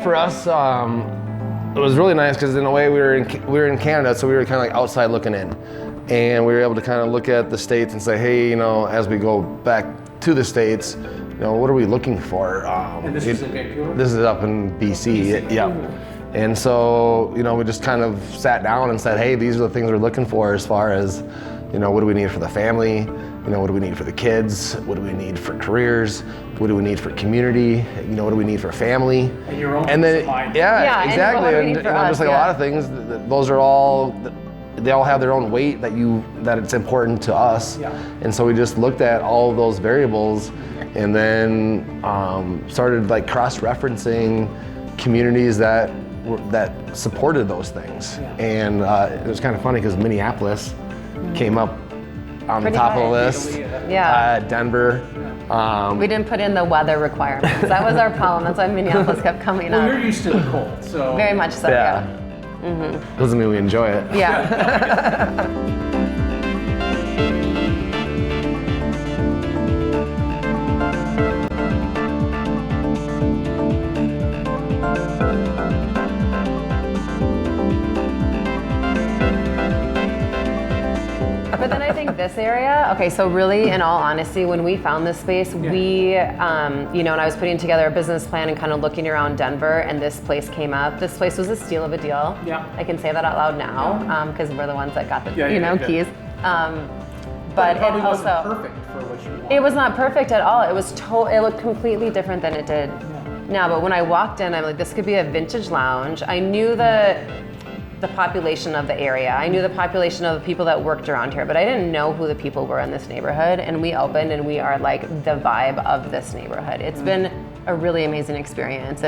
for us, it was really nice because in a way we were in Canada, so we were kind of like outside looking in, and we were able to kind of look at the States and say, hey, you know, as we go back to the States, you know, what are we looking for? And this is in Vancouver? This is up in BC. Yeah. And so, you know, we just kind of sat down and said, hey, these are the things we're looking for as far as, you know, what do we need for the family? You know, what do we need for the kids? What do we need for careers? What do we need for community? You know, what do we need for family? And your own and then, mind. yeah, exactly. And you know, just like a lot of things, those are all, they all have their own weight that it's important to us. Yeah. And so we just looked at all of those variables and then started like cross-referencing communities that supported those things. Yeah. And it was kind of funny because Minneapolis came up on the top of the list. Yeah. Denver. We didn't put in the weather requirements. That was our problem. That's why Minneapolis kept coming up. Well, you're used to the cold, so. Very much so, yeah. Doesn't mean we enjoy it. Yeah. But then I think this area, okay, so really, in all honesty, when we found this space, we, you know, and I was putting together a business plan and kind of looking around Denver, and this place came up. This place was a steal of a deal. Yeah. I can say that out loud now, because we're the ones that got the, keys. But it it probably also wasn't perfect for what you wanted. It was not perfect at all. It was it looked completely different than it did now. But when I walked in, I'm like, this could be a vintage lounge. I knew the population of the area. I knew the population of the people that worked around here, but I didn't know who the people were in this neighborhood. And we opened, and we are like the vibe of this neighborhood. It's been a really amazing experience.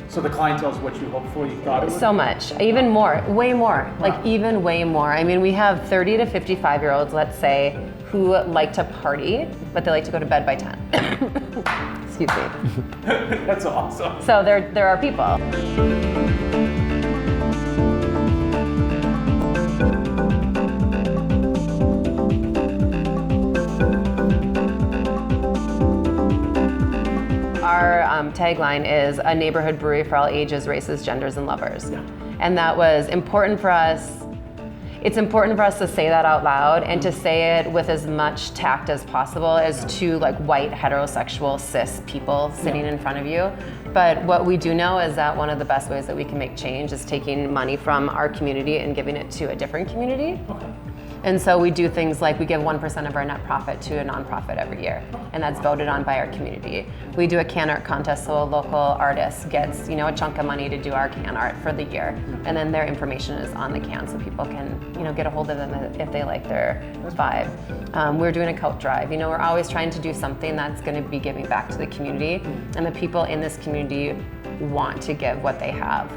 So the clientele is what you hopefully thought it would? So much, even more, way more, like even way more. I mean, we have 30 to 55-year-olds, let's say, who like to party, but they like to go to bed by 10. Excuse me. That's awesome. So there are people. Our tagline is a neighborhood brewery for all ages, races, genders, and lovers. Yeah. And that was important for us. It's important for us to say that out loud and to say it with as much tact as possible as two like white heterosexual cis people sitting in front of you. But what we do know is that one of the best ways that we can make change is taking money from our community and giving it to a different community. Okay. And so we do things like we give 1% of our net profit to a nonprofit every year, and that's voted on by our community. We do a can art contest, so a local artist gets, you know, a chunk of money to do our can art for the year, and then their information is on the can, so people can, you know, get a hold of them if they like their vibe. We're doing a coat drive. You know, we're always trying to do something that's going to be giving back to the community, and the people in this community want to give what they have.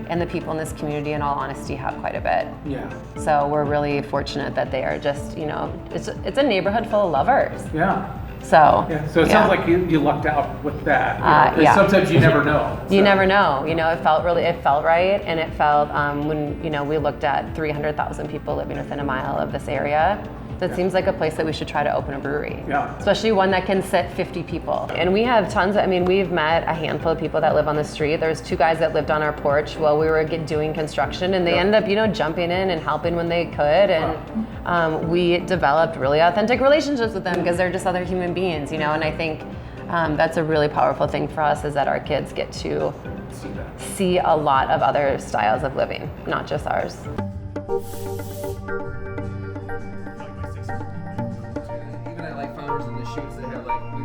And the people in this community, in all honesty, have quite a bit. Yeah. So we're really fortunate that they are just, you know, it's a neighborhood full of lovers. Yeah. So. Yeah. So it sounds like you lucked out with that. You know, yeah. Sometimes you never know. You never know. You know, it felt right, and it felt when, you know, we looked at 300,000 people living within a mile of this area. That seems like a place that we should try to open a brewery. Yeah. Especially one that can sit 50 people. And we have tons of, I mean, we've met a handful of people that live on the street. There's 2 guys that lived on our porch while we were doing construction, and they ended up, you know, jumping in and helping when they could. And we developed really authentic relationships with them because they're just other human beings, you know. And I think that's a really powerful thing for us, is that our kids get to see a lot of other styles of living, not just ours. Shoots that have like we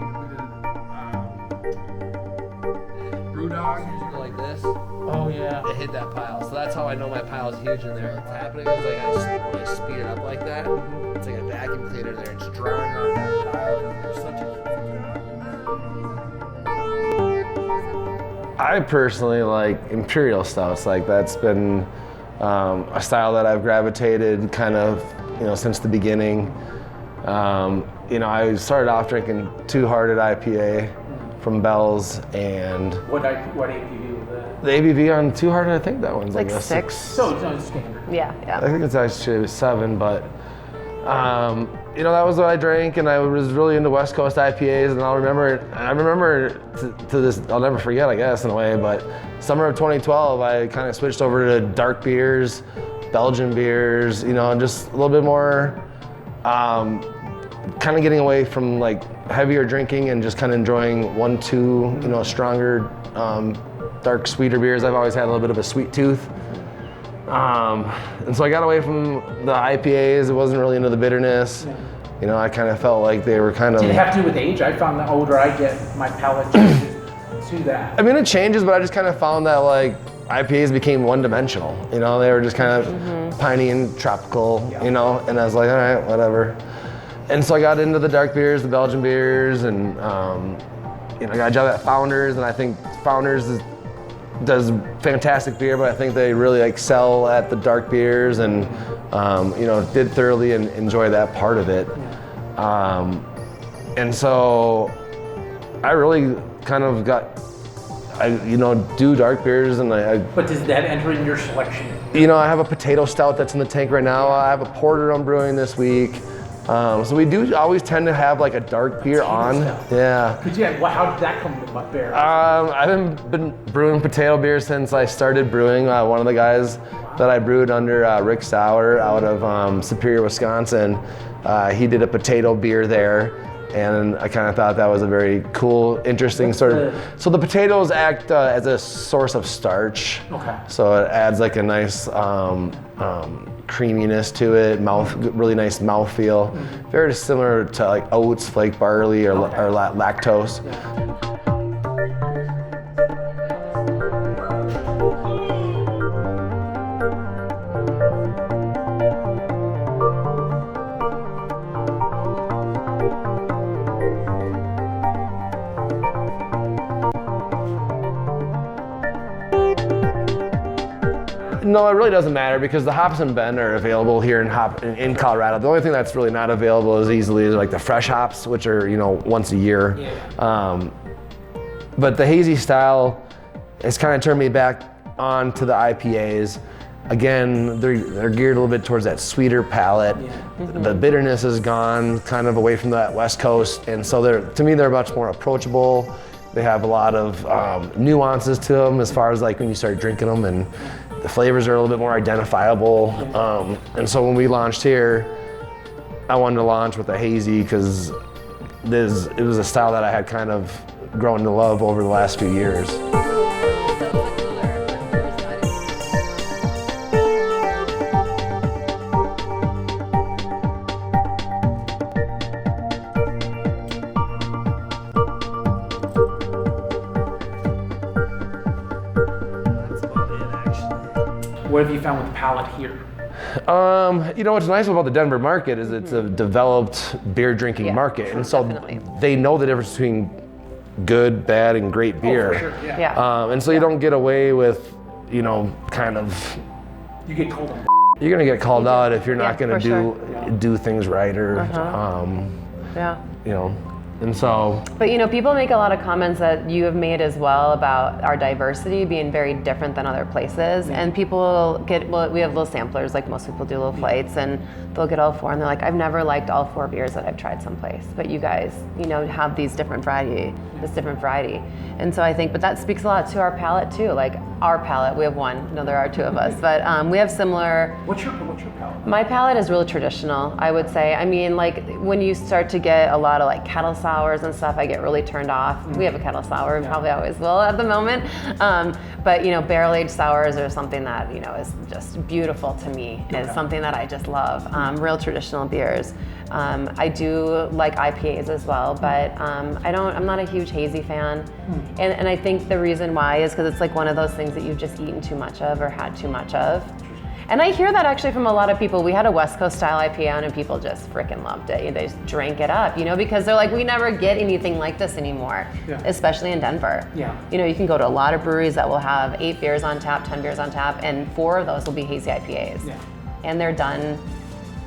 did brew dog, you go like this. Oh yeah. It hit that pile. So that's how I know my pile is huge in there. What's happening is like when I speed it up like that, it's like a vacuum cleaner there. It's drawing off that pile. There's such a I personally like imperial stouts. Like that's been a style that I've gravitated kind of, you know, since the beginning. You know, I started off drinking Two Hearted IPA from Bell's, and what ABV was that? The ABV on Two Hearted, I think that one's like a 6. So it's not standard. Yeah. I think it's actually 7, but that was what I drank, and I was really into West Coast IPAs, and I remember to this, I'll never forget, I guess, in a way, but summer of 2012, I kind of switched over to dark beers, Belgian beers, just a little bit more, kind of getting away from like heavier drinking and just kind of enjoying 1, 2, stronger, dark, sweeter beers. I've always had a little bit of a sweet tooth. And so I got away from the IPAs. It wasn't really into the bitterness. I kind of felt like they were kind of... Did it have to do with age? I found the older I get, my palate changes to that. I mean, it changes, but I just kind of found that like IPAs became one-dimensional. They were just kind of piney and tropical, and I was like, all right, whatever. And so I got into the dark beers, the Belgian beers, and I got a job at Founders, and I think Founders does fantastic beer, but I think they really excel at the dark beers, and did thoroughly enjoy that part of it. And so I really kind of do dark beers, and But does that enter in your selection? I have a potato stout that's in the tank right now. I have a porter I'm brewing this week. So we do always tend to have like a dark beer on. Yeah. How did that come to bear? I've been brewing potato beer since I started brewing. One of the guys that I brewed under, Rick Sauer, out of Superior, Wisconsin, he did a potato beer there. And I kind of thought that was a very cool, interesting So the potatoes act as a source of starch. Okay. So it adds like a nice creaminess to it, really nice mouthfeel. Very similar to like oats, flake barley, or lactose. No, it really doesn't matter because the hops and Bend are available here in Colorado. The only thing that's really not available as easily is like the fresh hops, which are once a year. Yeah. But the hazy style has kind of turned me back on to the IPAs. Again, they're geared a little bit towards that sweeter palate. Yeah. The bitterness is gone, kind of away from that West Coast, and so to me they're much more approachable. They have a lot of nuances to them as far as like when you start drinking them, and the flavors are a little bit more identifiable. And so when we launched here, I wanted to launch with a hazy because it was a style that I had kind of grown to love over the last few years. What have you found with the palate here? What's nice about the Denver market is it's a developed beer drinking market, and so they know the difference between good, bad, and great beer. For sure, yeah. And so you don't get away with, kind of. You get cold. You're gonna get called out if you're not gonna do things right, or and so. But people make a lot of comments that you have made as well about our diversity being very different than other places, and people we have little samplers, like most people do, little flights, and they'll get all 4, and they're like, I've never liked all 4 beers that I've tried someplace, but you guys, have this different variety, and so I think, but that speaks a lot to our palate too, like our palate. We have one, there are 2 of us, but we have similar. What's your palate? My palate is really traditional, I would say. I mean, like when you start to get a lot of like kettle sours and stuff, I get really turned off. We have a kettle sour, and probably always will at the moment. But barrel-aged sours are something that is just beautiful to me. It's something that I just love. Real traditional beers. I do like IPAs as well, but I'm not a huge hazy fan. And I think the reason why is because it's like one of those things that you've just eaten too much of or had too much of. And I hear that actually from a lot of people. We had a West Coast style IPA on, and people just freaking loved it. They just drank it up, because they're like, we never get anything like this anymore, especially in Denver. Yeah. You can go to a lot of breweries that will have 8 beers on tap, 10 beers on tap, and 4 of those will be hazy IPAs. Yeah. And they're done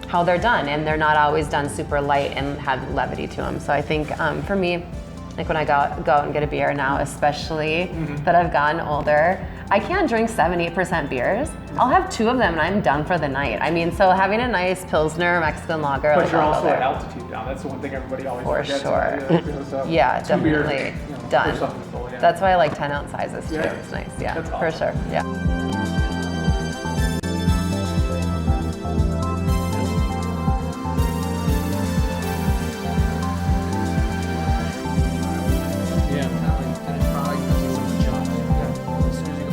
how they're done, and they're not always done super light and have levity to them. So I think for me, Like when I go out and get a beer now, especially that I've gotten older, I can't drink 7-8% beers. I'll have 2 of them and I'm done for the night. I mean, so having a nice Pilsner, Mexican lager. But like, you're I'll go also there. at altitude now. That's the one thing everybody always For forgets. sure. So Yeah, 2 beers, definitely. you know, Done. for some people, yeah. That's why I like 10-ounce sizes too. Yeah. It's nice. Yeah, That's for awesome. sure. Yeah.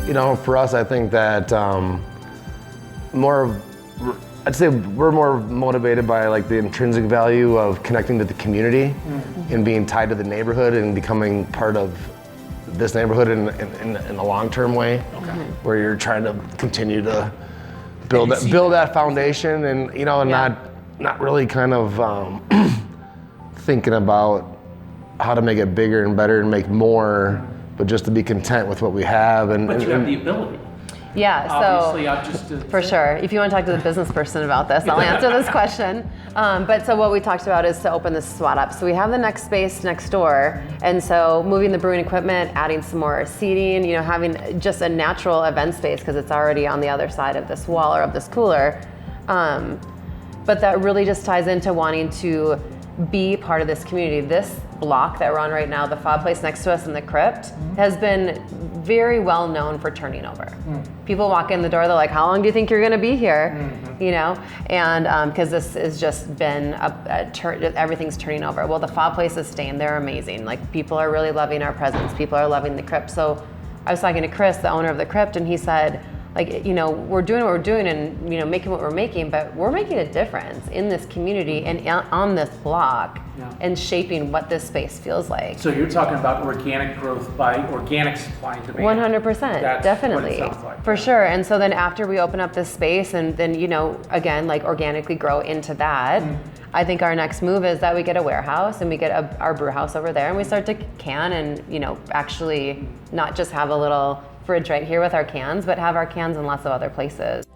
You know, for us, I think that I'd say we're more motivated by like the intrinsic value of connecting to the community and being tied to the neighborhood and becoming part of this neighborhood in a long-term way, where you're trying to continue to build that foundation, and you know, and not really kind of thinking about how to make it bigger and better and make more, but just to be content with what we have. But you have the ability. Yeah, Obviously, so I'm just for sure. If you want to talk to the business person about this, I'll answer this question. But so what we talked about is to open this spot up. So we have the next space next door, and so moving the brewing equipment, adding some more seating, you know, having just a natural event space because it's already on the other side of this wall or of this cooler. But that really just ties into wanting to be part of this community. This block that we're on right now, the fob place next to us in the crypt, has been very well known for turning over. People walk in the door, they're like, how long do you think you're gonna be here? You know, and because this has just been everything's turning over. Well, the fob place is staying, they're amazing. Like, people are really loving our presence, people are loving the crypt. So I was talking to Chris, the owner of the crypt, and he said, like, you know, we're doing what we're doing and, you know, making what we're making, but we're making a difference in this community and on this block and shaping what this space feels like. So you're talking about organic growth by organic supply and demand. 100%, That's definitely, what it sounds like. for sure. And so then after we open up this space and then, you know, again, like organically grow into that, I think our next move is that we get a warehouse and we get our brew house over there and we start to can and, you know, actually not just have a little fridge right here with our cans, but have our cans in lots of other places.